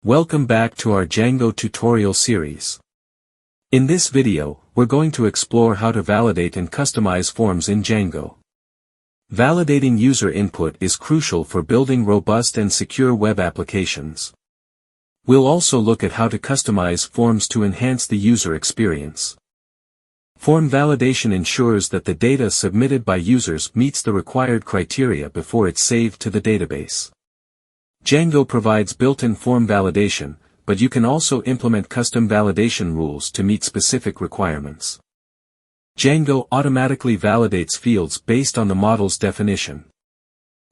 Welcome back to our Django tutorial series. In this video, we're going to explore how to validate and customize forms in Django. Validating user input is crucial for building robust and secure web applications. We'll also look at how to customize forms to enhance the user experience. Form validation ensures that the data submitted by users meets the required criteria before it's saved to the database. Django provides built-in form validation, but you can also implement custom validation rules to meet specific requirements. Django automatically validates fields based on the model's definition.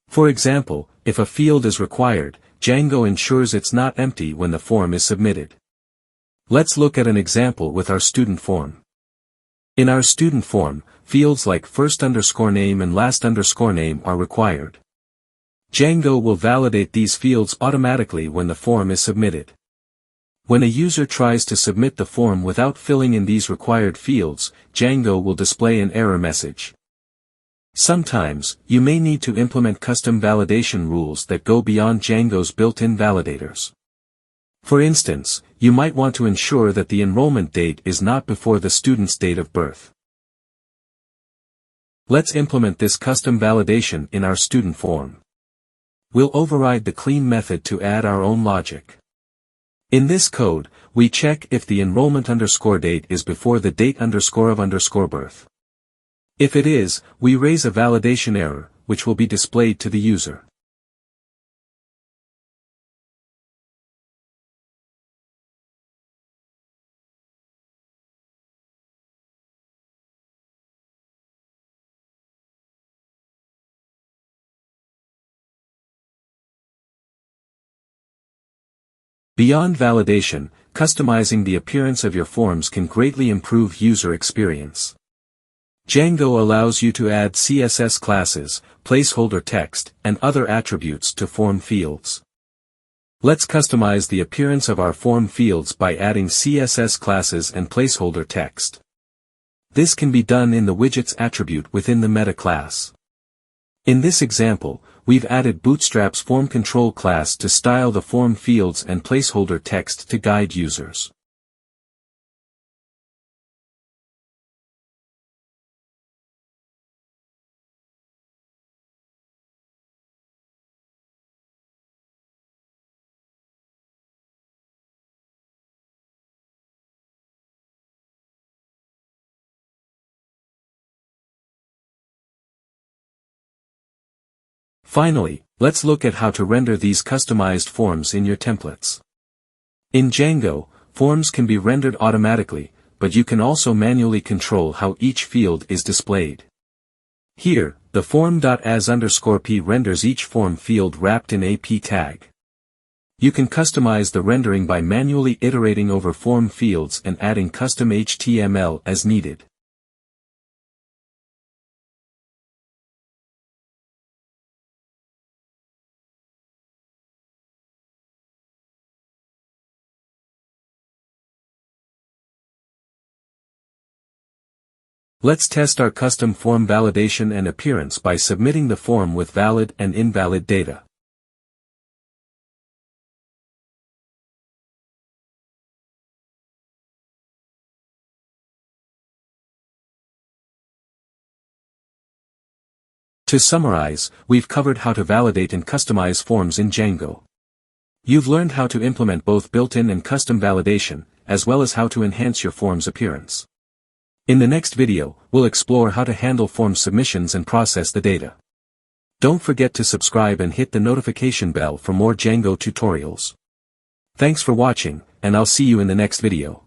For example, if a field is required, Django ensures it's not empty when the form is submitted. Let's look at an example with our student form. In our student form, fields like first_name and last_name are required. Django will validate these fields automatically when the form is submitted. When a user tries to submit the form without filling in these required fields, Django will display an error message. Sometimes, you may need to implement custom validation rules that go beyond Django's built-in validators. For instance, you might want to ensure that the enrollment date is not before the student's date of birth. Let's implement this custom validation in our student form. We'll override the clean method to add our own logic. In this code, we check if the enrollment_date is before the date_of_birth. If it is, we raise a validation error, which will be displayed to the user. Beyond validation, customizing the appearance of your forms can greatly improve user experience. Django allows you to add CSS classes, placeholder text, and other attributes to form fields. Let's customize the appearance of our form fields by adding CSS classes and placeholder text. This can be done in the widgets attribute within the meta class. In this example, we've added Bootstrap's form control class to style the form fields and placeholder text to guide users. Finally, let's look at how to render these customized forms in your templates. In Django, forms can be rendered automatically, but you can also manually control how each field is displayed. Here, the form.as_p renders each form field wrapped in a p tag. You can customize the rendering by manually iterating over form fields and adding custom HTML as needed. Let's test our custom form validation and appearance by submitting the form with valid and invalid data. To summarize, we've covered how to validate and customize forms in Django. You've learned how to implement both built-in and custom validation, as well as how to enhance your form's appearance. In the next video, we'll explore how to handle form submissions and process the data. Don't forget to subscribe and hit the notification bell for more Django tutorials. Thanks for watching, and I'll see you in the next video.